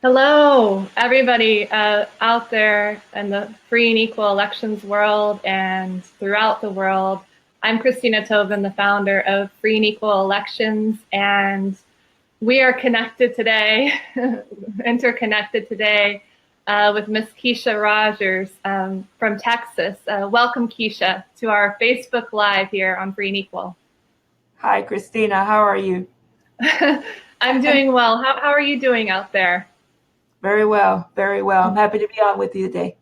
Hello, everybody out there in the free and equal elections world and throughout the world. I'm Christina Tobin, the founder of Free and Equal Elections, and we are connected today, interconnected today, with Miss Kesha Rogers from Texas. Welcome, Kesha, to our Facebook Live here on Free and Equal. Hi, Christina. How are you? I'm doing well. How are you doing out there? Very well, very well. I'm happy to be on with you today.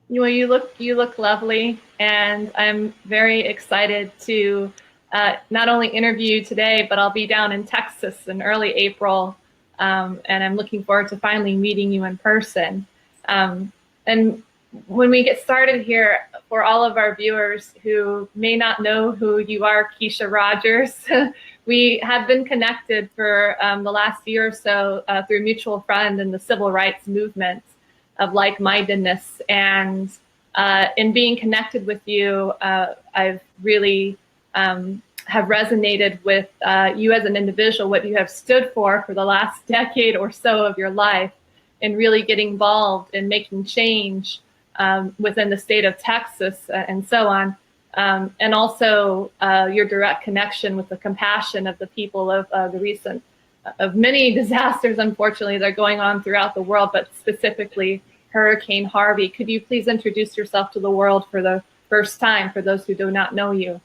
Well, you look lovely, and I'm very excited to not only interview you today, but I'll be down in Texas in early April, and I'm looking forward to finally meeting you in person. And when we get started here, for all of our viewers who may not know who you are, Kesha Rogers, we have been connected for the last year or so through a mutual friend in the civil rights movement of like-mindedness. And in being connected with you, I've really have resonated with you as an individual, what you have stood for the last decade or so of your life, and really getting involved in making change within the state of Texas and so on. And also your direct connection with the compassion of the people of the recent, of many disasters, unfortunately, that are going on throughout the world, but specifically Hurricane Harvey. Could you please introduce yourself to the world for the first time, for those who do not know you?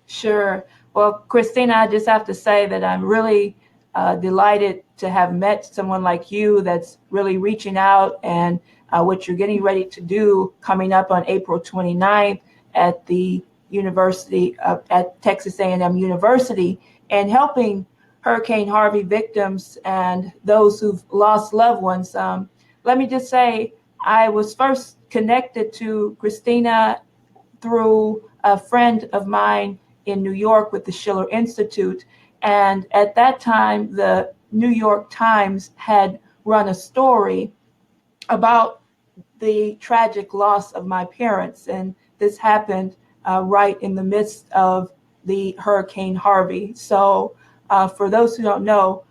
Sure. Well, Christina, I just have to say that I'm really delighted to have met someone like you that's really reaching out, and what you're getting ready to do coming up on April 29th at the University at Texas A&M University, and helping Hurricane Harvey victims and those who've lost loved ones. Let me just say, I was first connected to Christina through a friend of mine in New York with the Schiller Institute. And at that time, the New York Times had run a story about the tragic loss of my parents. And this happened right in the midst of the Hurricane Harvey. So for those who don't know,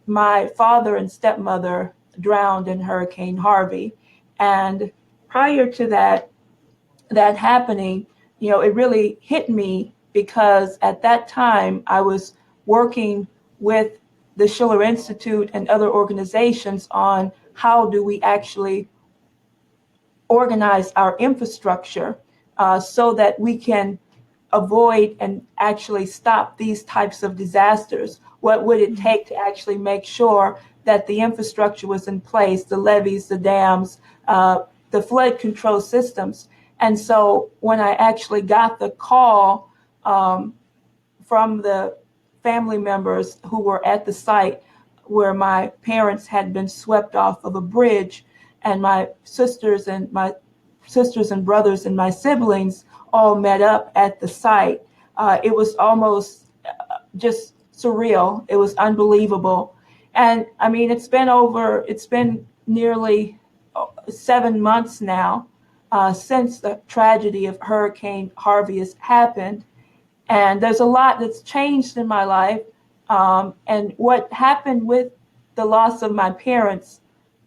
my father and stepmother drowned in Hurricane Harvey. And prior to that happening, it really hit me because at that time I was working with the Schiller Institute and other organizations on how do we actually organize our infrastructure so that we can avoid and actually stop these types of disasters. What would it take to actually make sure that the infrastructure was in place, the levees, the dams, the flood control systems? And so when I actually got the call from the family members who were at the site where my parents had been swept off of a bridge, and my sisters and brothers and my siblings all met up at the site, it was almost just surreal. It was unbelievable. And I mean, it's been nearly 7 months now since the tragedy of Hurricane Harvey has happened. And there's a lot that's changed in my life. And what happened with the loss of my parents,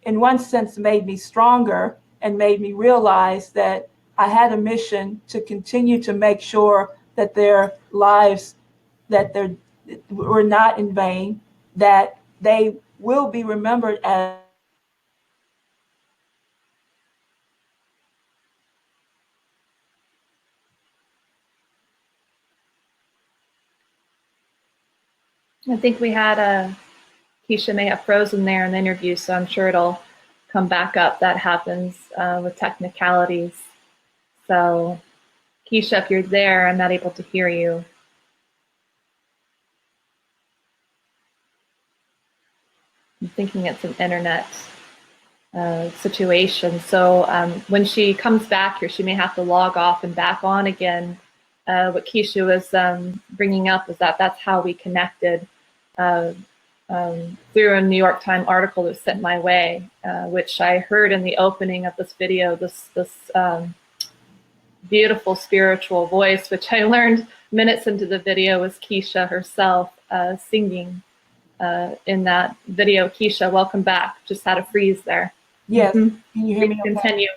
in one sense, made me stronger and made me realize that I had a mission to continue to make sure that their lives, were not in vain, that they will be remembered as I think we had Kesha may have frozen there in the interview, so I'm sure it'll come back up. That happens with technicalities. So, Kesha, if you're there, I'm not able to hear you. I'm thinking it's an internet situation. So when she comes back here, she may have to log off and back on again. What Kesha was bringing up is that that's how we connected through a New York Times article that was sent my way, which I heard in the opening of this video, this beautiful spiritual voice, which I learned minutes into the video was Kesha herself singing in that video. Kesha, welcome back. Just had a freeze there. Yes. Mm-hmm. Can you hear me? Okay? Continue.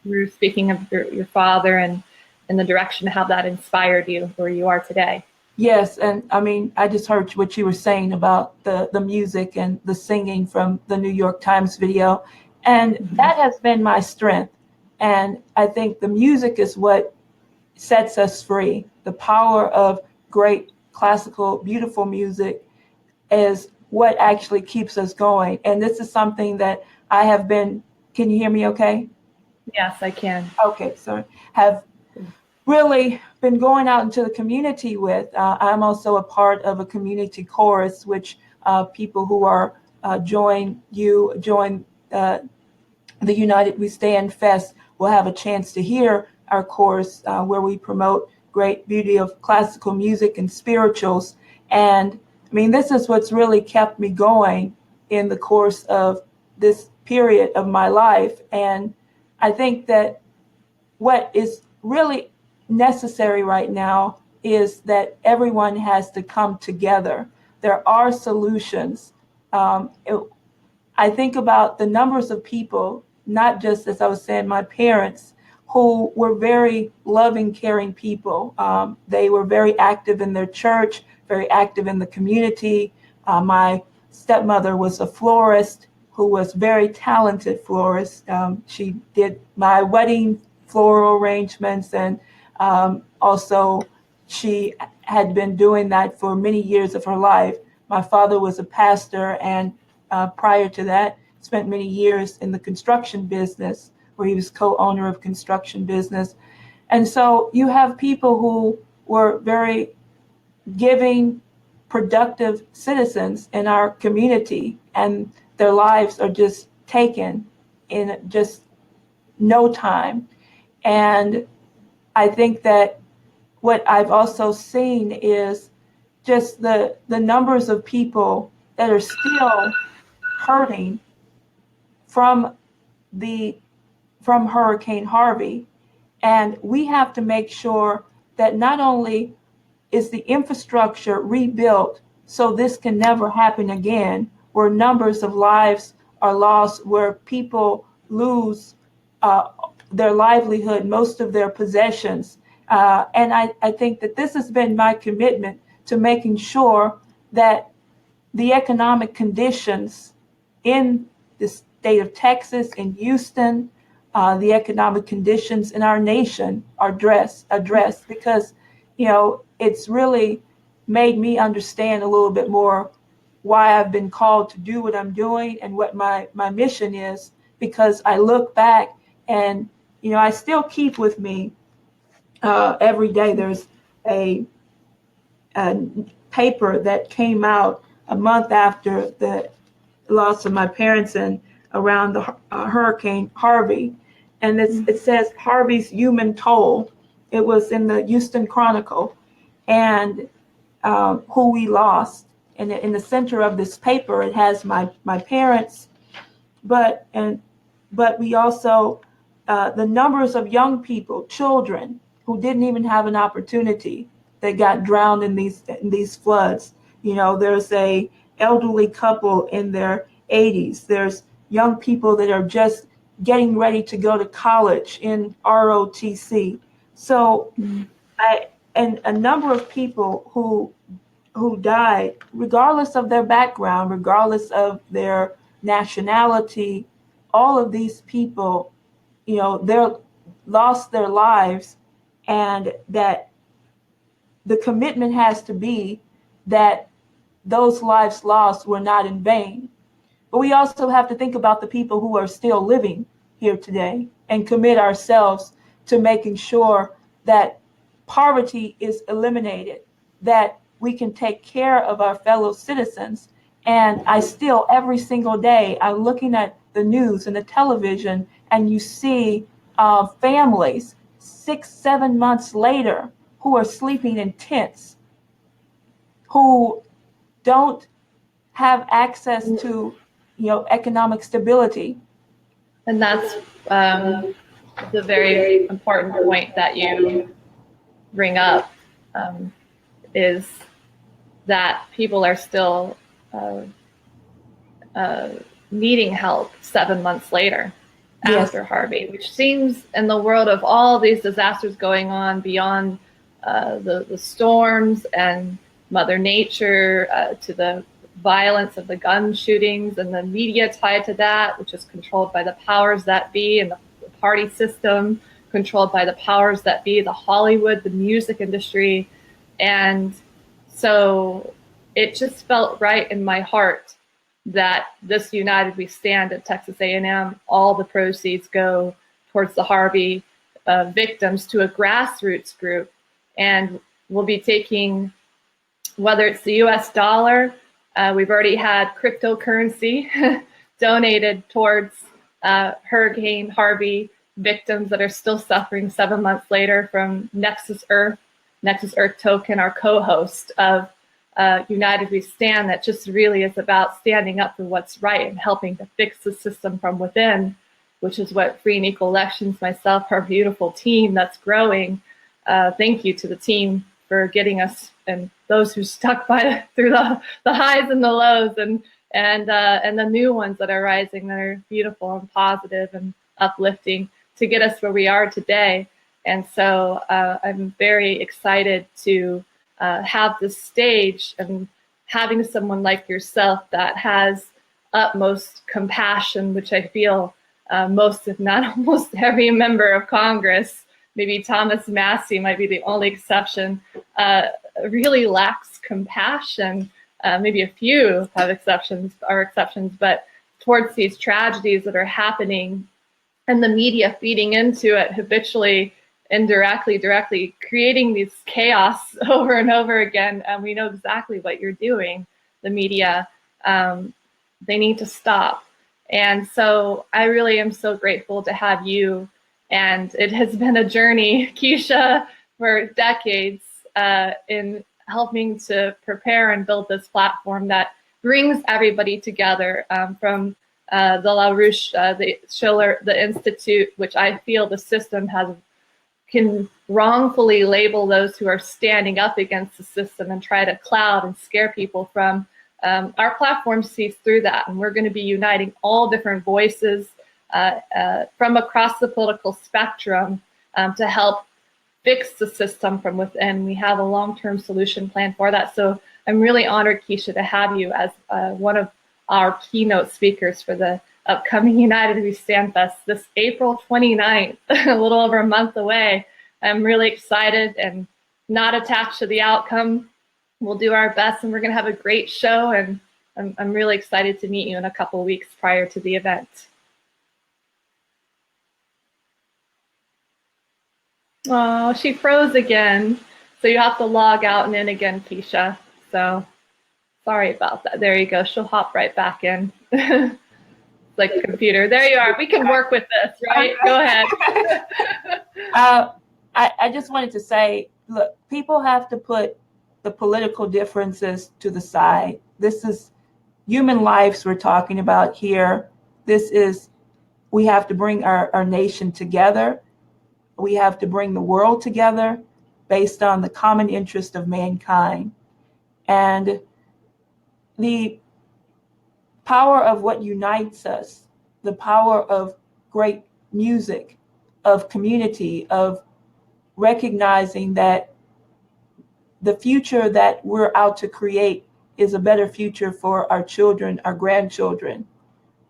We were speaking of your father and the direction, how that inspired you where you are today. Yes, and I mean, I just heard what you were saying about the music and the singing from the New York Times video, and that has been my strength. And I think the music is what sets us free. The power of great classical, beautiful music is what actually keeps us going. And this is something that I have been, can you hear me okay? Yes, I can. Okay, sorry. Have really been going out into the community with. I'm also a part of a community chorus, which people who are join the United We Stand Fest will have a chance to hear our chorus where we promote great beauty of classical music and spirituals. And I mean, this is what's really kept me going in the course of this period of my life. And I think that what is really necessary right now is that everyone has to come together. There are solutions. I think about the numbers of people, not just, as I was saying, my parents, who were very loving, caring people. They were very active in their church, very active in the community. My stepmother was a florist who was very talented florist. She did my wedding floral arrangements, and also she had been doing that for many years of her life. My father was a pastor, and prior to that, spent many years in the construction business, where he was co-owner of construction business. And so you have people who were very giving, productive citizens in our community, and their lives are just taken in just no time. And I think that what I've also seen is just the numbers of people that are still hurting from Hurricane Harvey. And we have to make sure that not only is the infrastructure rebuilt so this can never happen again, where numbers of lives are lost, where people lose their livelihood, most of their possessions. And I think that this has been my commitment to making sure that the economic conditions in the state of Texas, in Houston, the economic conditions in our nation are addressed because, it's really made me understand a little bit more why I've been called to do what I'm doing and what my mission is, because I look back and, I still keep with me every day. There's a paper that came out a month after the loss of my parents and around the Hurricane Harvey. And it says Harvey's human toll. It was in the Houston Chronicle, and who we lost. And in the center of this paper, it has my parents, but we also the numbers of young people, children who didn't even have an opportunity, that got drowned in these floods. There's a elderly couple in their 80s. There's young people that are just getting ready to go to college in ROTC. So and a number of people who died, regardless of their background, regardless of their nationality, all of these people, they lost their lives, and that the commitment has to be that those lives lost were not in vain. But we also have to think about the people who are still living here today and commit ourselves to making sure that poverty is eliminated, that we can take care of our fellow citizens. And I still, every single day, I'm looking at the news and the television, and you see families 6-7 months later who are sleeping in tents, who don't have access to, economic stability. And that's the very important point that you bring up, is that people are still needing help 7 months later Yes. after Harvey, which seems, in the world of all these disasters going on beyond the storms and Mother Nature, to the violence of the gun shootings and the media tied to that, which is controlled by the powers that be, and the party system controlled by the powers that be, the Hollywood, the music industry. And so it just felt right in my heart that this United We Stand at Texas A&M, all the proceeds go towards the Harvey victims, to a grassroots group. And we'll be taking, whether it's the US dollar, we've already had cryptocurrency donated towards Hurricane Harvey victims that are still suffering 7 months later from Nexus Earth Token, our co-host of United We Stand, that just really is about standing up for what's right and helping to fix the system from within, which is what Free and Equal Elections, myself, our beautiful team that's growing. Thank you to the team for getting us and those who stuck by through the highs and the lows, and the new ones that are rising that are beautiful and positive and uplifting to get us where we are today. And so I'm very excited to have this stage, and having someone like yourself that has utmost compassion, which I feel most, if not almost every member of Congress, maybe Thomas Massey might be the only exception, really lacks compassion. Maybe a few have exceptions, but towards these tragedies that are happening, and the media feeding into it habitually, indirectly, directly, creating these chaos over and over again. And we know exactly what you're doing, the media. They need to stop. And so I really am so grateful to have you. And it has been a journey, Kesha, for decades in helping to prepare and build this platform that brings everybody together, from the LaRouche, the Schiller, the Institute, which I feel the system can wrongfully label those who are standing up against the system and try to cloud and scare people from. Our platform sees through that, and we're going to be uniting all different voices from across the political spectrum to help fix the system from within. We have a long-term solution plan for that. So I'm really honored, Kesha, to have you as one of our keynote speakers for the upcoming United We Stand Fest this April 29th, a little over a month away. I'm really excited and not attached to the outcome. We'll do our best, and we're going to have a great show, and I'm really excited to meet you in a couple of weeks prior to the event. Oh, she froze again. So you have to log out and in again, Kesha. So sorry about that. There you go. She'll hop right back in. Like a computer. There you are. We can work with this, right? Go ahead. I just wanted to say, look, people have to put the political differences to the side. This is human lives we're talking about here. We have to bring our nation together. We have to bring the world together based on the common interest of mankind. And the power of what unites us, the power of great music, of community, of recognizing that the future that we're out to create is a better future for our children, our grandchildren.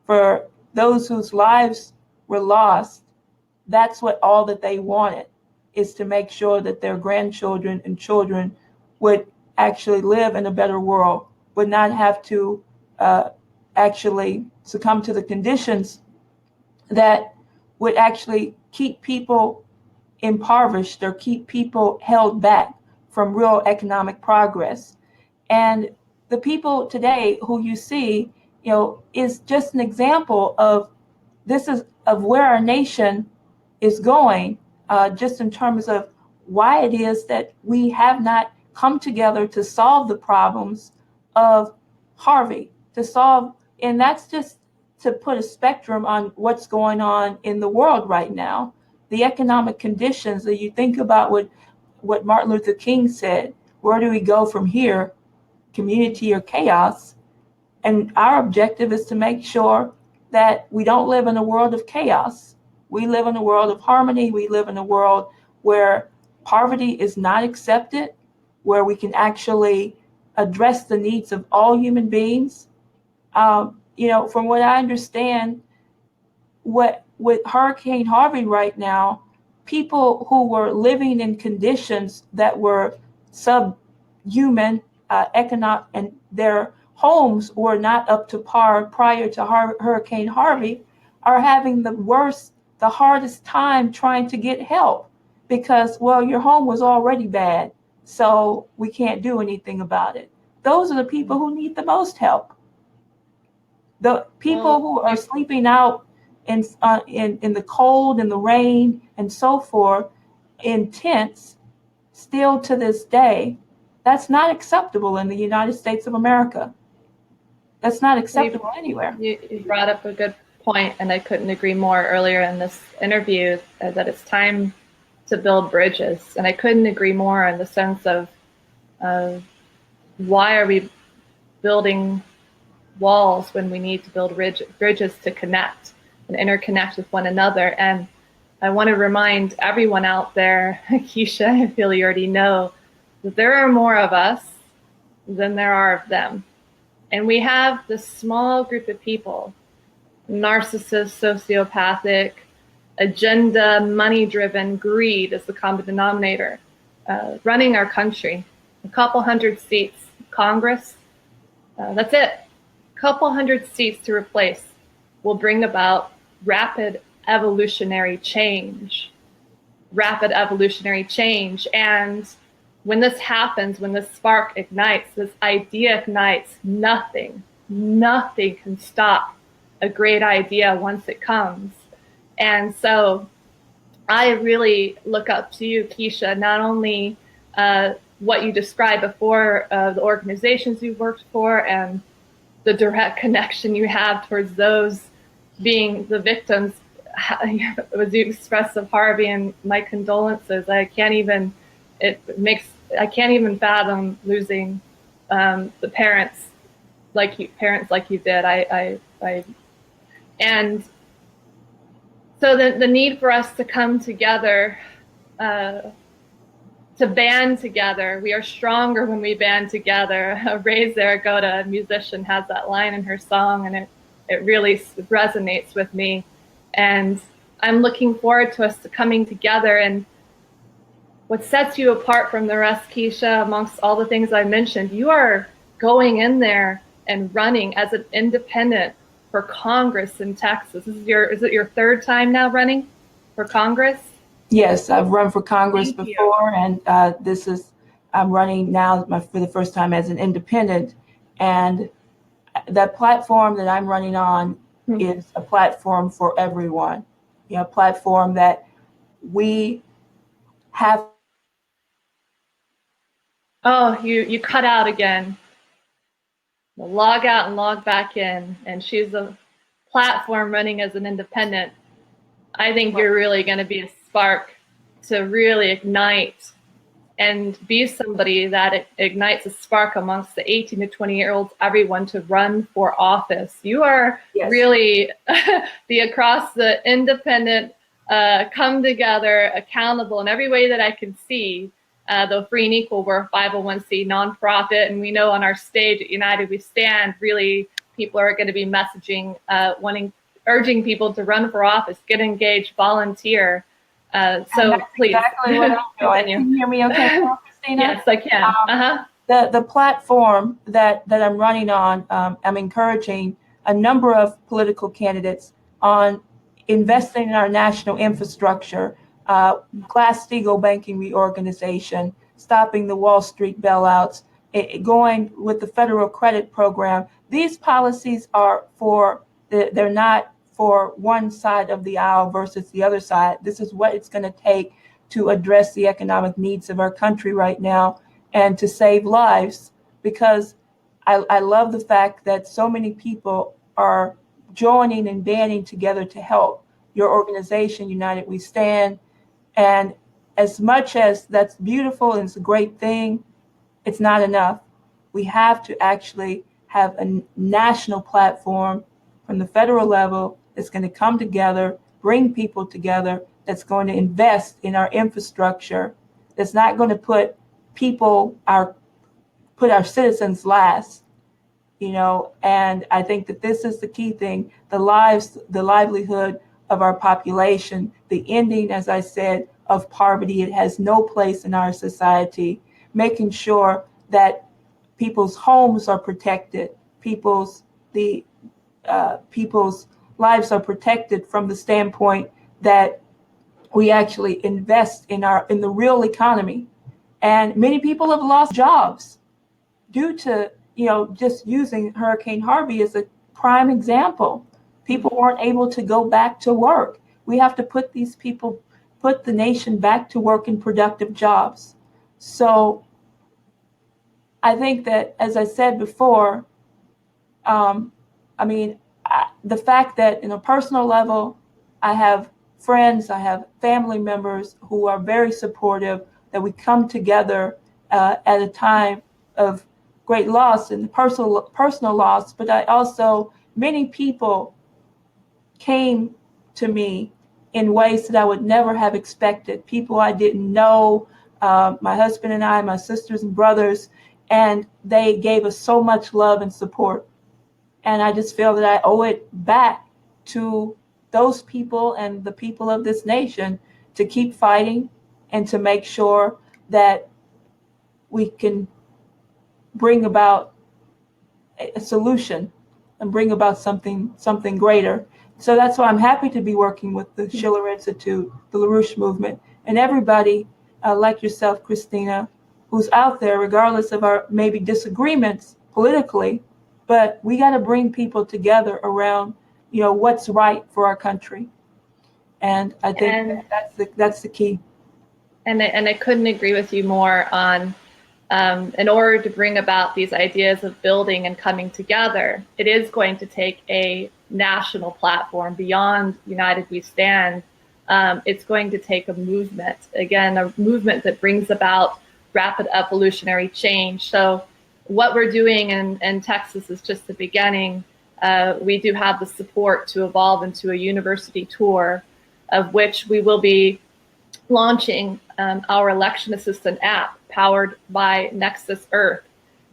For those whose lives were lost, that's what all that they wanted, is to make sure that their grandchildren and children would actually live in a better world, would not have to actually succumb to the conditions that would actually keep people impoverished or keep people held back from real economic progress. And the people today who you see, is just an example of where our nation is going, just in terms of why it is that we have not come together to solve the problems of Harvey, and that's just to put a spectrum on what's going on in the world right now. The economic conditions that you think about what Martin Luther King said, where do we go from here, community or chaos? And our objective is to make sure that we don't live in a world of chaos. We live in a world of harmony. We live in a world where poverty is not accepted, where we can actually address the needs of all human beings. From what I understand, with Hurricane Harvey right now, people who were living in conditions that were subhuman, economic, and their homes were not up to par prior to Hurricane Harvey, are having the hardest time trying to get help because, well, your home was already bad, so we can't do anything about it. Those are the people who need the most help. The people who are sleeping out in the cold and the rain and so forth in tents, still to this day, that's not acceptable in the United States of America. That's not acceptable anywhere. You brought up a good point, and I couldn't agree more earlier in this interview that it's time to build bridges. And I couldn't agree more in the sense of why are we building walls when we need to build bridges to connect and interconnect with one another. And I want to remind everyone out there, Kesha, I feel you already know, that there are more of us than there are of them. And we have this small group of people, narcissist, sociopathic, agenda, money-driven, greed is the common denominator, running our country. A couple hundred seats, Congress, that's it. Couple hundred seats to replace will bring about rapid evolutionary change. And when this happens, when this spark ignites, this idea ignites, nothing can stop a great idea once it comes. And so I really look up to you, Kesha, not only what you described before, the organizations you've worked for and the direct connection you have towards those being the victims, as you expressed of Harvey, and my condolences. I can't even fathom losing the parents like you did. And so the need for us to come together, to band together. We are stronger when we band together. Ray Zaragoza, a musician, has that line in her song, and it really resonates with me. And I'm looking forward to us coming together. And what sets you apart from the rest, Kesha, amongst all the things I mentioned, you are going in there and running as an independent for Congress in Texas. Is it your third time now running for Congress? Yes, I've run for Congress before, and I'm running now for the first time as an independent. And that platform that I'm running on is a platform for everyone. A platform that we have. Oh, you cut out again. Log out and log back in. And she's a platform running as an independent. I think you're really going to be a spark to really ignite and be somebody that ignites a spark amongst the 18 to 20-year-olds, everyone, to run for office. You are really the across the independent, come together, accountable in every way that I can see. Though Free and Equal, we're a 501c nonprofit, and we know on our stage at United We Stand, really people are going to be messaging, urging people to run for office, get engaged, volunteer. So please. Exactly what I'm doing. Can you hear me okay, Christina? Yes, I can. The platform that I'm running on, I'm encouraging a number of political candidates on investing in our national infrastructure, Glass-Steagall banking reorganization, stopping the Wall Street bailouts, going with the federal credit program. These policies they're not for one side of the aisle versus the other side. This is what it's going to take to address the economic needs of our country right now and to save lives, because I love the fact that so many people are joining and banding together to help your organization, United We Stand. And as much as that's beautiful and it's a great thing, it's not enough. We have to actually have a national platform from the federal level that's going to come together, bring people together, that's going to invest in our infrastructure, that's not going to put our citizens last, and I think that this is the key thing, the livelihood of our population, the ending, as I said, of poverty. It has no place in our society, making sure that people's homes are protected, people's lives are protected from the standpoint that we actually invest in the real economy. And many people have lost jobs due to, just using Hurricane Harvey as a prime example. People weren't able to go back to work. We have to put the nation back to work in productive jobs. So I think that, as I said before, the fact that in a personal level, I have friends, I have family members who are very supportive, that we come together at a time of great loss and personal loss, but many people came to me in ways that I would never have expected. People I didn't know, my husband and I, my sisters and brothers, and they gave us so much love and support. And I just feel that I owe it back to those people and the people of this nation to keep fighting and to make sure that we can bring about a solution and bring about something greater. So that's why I'm happy to be working with the Schiller Institute, the LaRouche movement, and everybody like yourself, Christina, who's out there, regardless of our maybe disagreements politically, but we got to bring people together around, what's right for our country. And I think that's the key. And I couldn't agree with you more on, in order to bring about these ideas of building and coming together, it is going to take a national platform beyond United We Stand. It's going to take a movement, again, a movement that brings about rapid evolutionary change. So what we're doing in Texas is just the beginning. We do have the support to evolve into a university tour, of which we will be launching our election assistant app powered by Nexus Earth.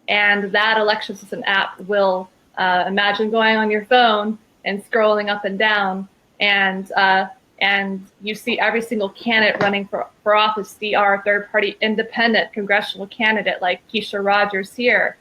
And that election assistant app will imagine going on your phone and scrolling up and down, and you see every single candidate running for office, see our third-party independent congressional candidate like Kesha Rogers here,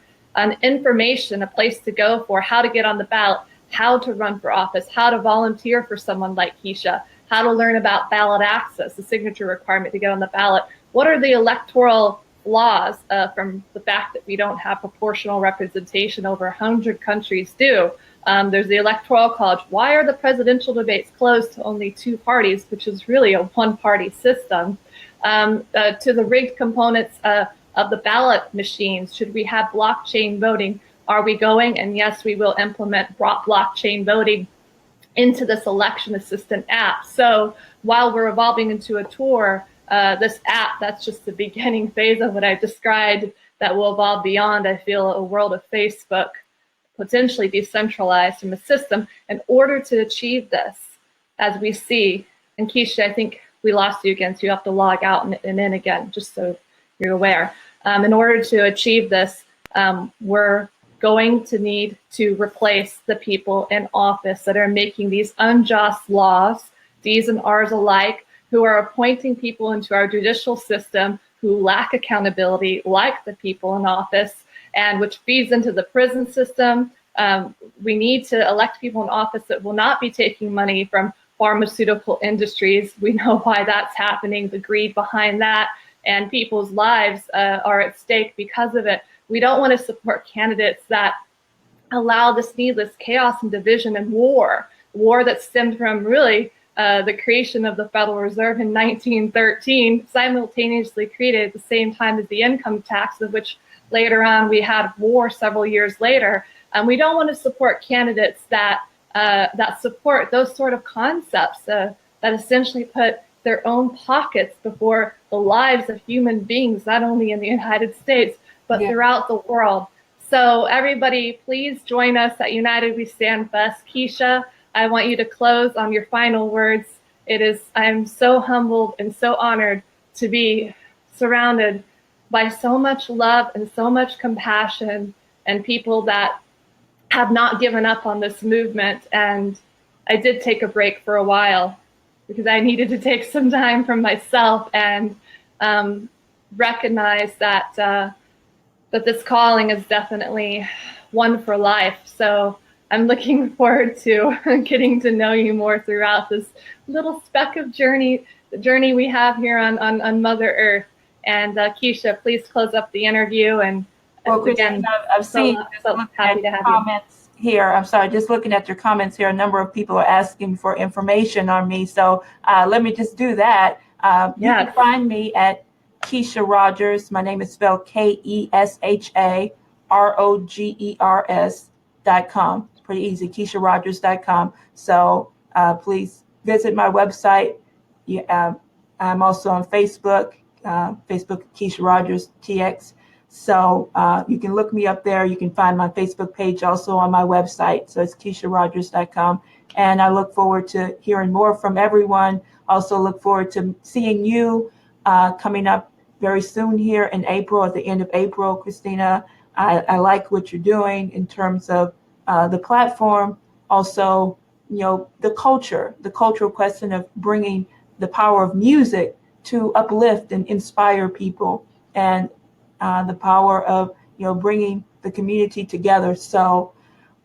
information, a place to go for how to get on the ballot, how to run for office, how to volunteer for someone like Kesha, how to learn about ballot access, the signature requirement to get on the ballot. What are the electoral laws from the fact that we don't have proportional representation over 100 countries do? There's the Electoral College. Why are the presidential debates closed to only two parties, which is really a one-party system? To the rigged components of the ballot machines. Should we have blockchain voting? Are we going? And yes, we will implement blockchain voting into this election assistant app. So while we're evolving into a tour, this app, that's just the beginning phase of what I've described that will evolve beyond, I feel, a world of Facebook, potentially decentralized from a system. In order to achieve this, as we see, and Kesha, I think we lost you again, so you have to log out and in again, just so you're aware. In order to achieve this, we're going to need to replace the people in office that are making these unjust laws, D's and R's alike, who are appointing people into our judicial system who lack accountability, like the people in office, and which feeds into the prison system. We need to elect people in office that will not be taking money from pharmaceutical industries. We know why that's happening, the greed behind that, and people's lives are at stake because of it. We don't want to support candidates that allow this needless chaos and division and war that stemmed from really the creation of the Federal Reserve in 1913, simultaneously created at the same time as the income tax, of which later on we had war several years later. We don't want to support candidates that support those sort of concepts that essentially put their own pockets before the lives of human beings, not only in the United States, but throughout the world. So everybody, please join us at United We Stand Fest. Kesha, I want you to close on your final words. I'm so humbled and so honored to be surrounded by so much love and so much compassion and people that have not given up on this movement. And I did take a break for a while because I needed to take some time from myself and recognize that that this calling is definitely one for life. So I'm looking forward to getting to know you more throughout this little speck of the journey we have here on Mother Earth. And Kesha, please close up the interview. And Well, again, Christina, I've seen so happy to have you. comments here. I'm sorry, just looking at your comments here, a number of people are asking for information on me. So let me just do that. You can find me at Kesha Rogers. My name is spelled KeshaRogers.com. Pretty easy, KeshaRogers.com. So please visit my website. I'm also on Facebook, Facebook Kesha Rogers TX. So you can look me up there. You can find my Facebook page also on my website. So it's KeshaRogers.com. And I look forward to hearing more from everyone. Also look forward to seeing you coming up very soon here in April, at the end of April, Christina. I like what you're doing in terms of the platform. Also, the cultural question of bringing the power of music to uplift and inspire people, and the power of bringing the community together. So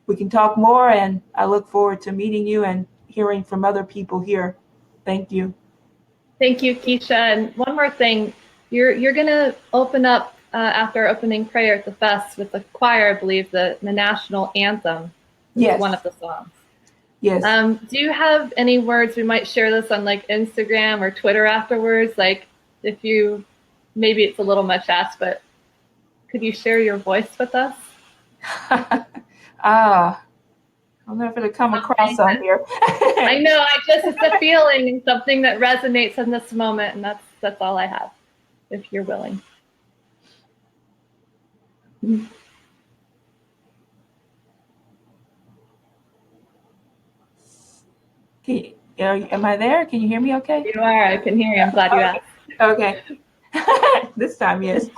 we can talk more, and I look forward to meeting you and hearing from other people here. Thank you. Thank you, Kesha. And one more thing, you're going to open up after opening prayer at the fest with the choir, I believe, the national anthem. Yes. One of the songs. Yes. Do you have any words? We might share this on like Instagram or Twitter afterwards. Like if you, maybe it's a little much asked, but could you share your voice with us? I don't know if it'll come across on here. I know, it's a feeling and something that resonates in this moment, and that's all I have, if you're willing. Am I there? Can you hear me okay? You are. I can hear you. I'm glad you asked. Okay. This time, yes.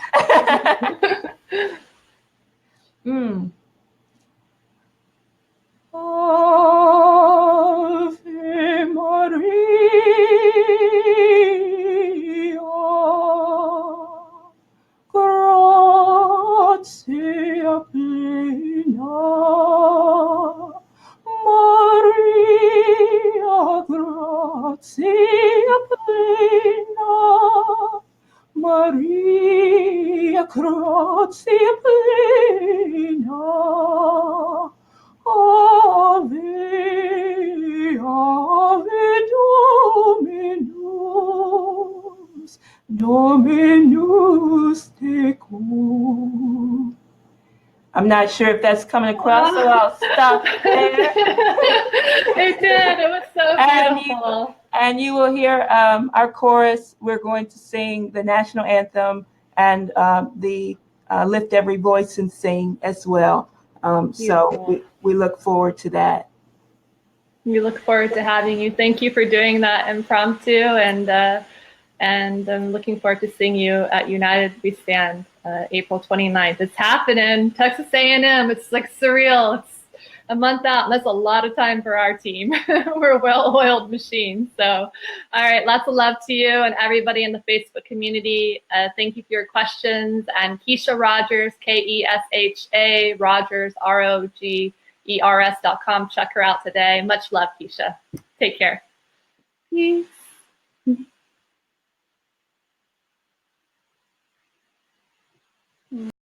Ave Maria, gratia plena, Maria, gratia plena, Maria, gratia plena. Ave, Ave Dominus, Dominus tecum. I'm not sure if that's coming across, so I'll stop there. It did. It was so beautiful. And you will hear our chorus. We're going to sing the national anthem and the Lift Every Voice and Sing as well. So we look forward to that. We look forward to having you. Thank you for doing that impromptu, and I'm looking forward to seeing you at United We Stand, April 29th. It's happening, Texas A&M. It's like surreal. It's a month out, and that's a lot of time for our team. We're a well-oiled machine. So, all right, lots of love to you and everybody in the Facebook community. Thank you for your questions. And Kesha Rogers, Kesha Rogers, ROGERS.com. Check her out today. Much love, Kesha. Take care. Peace.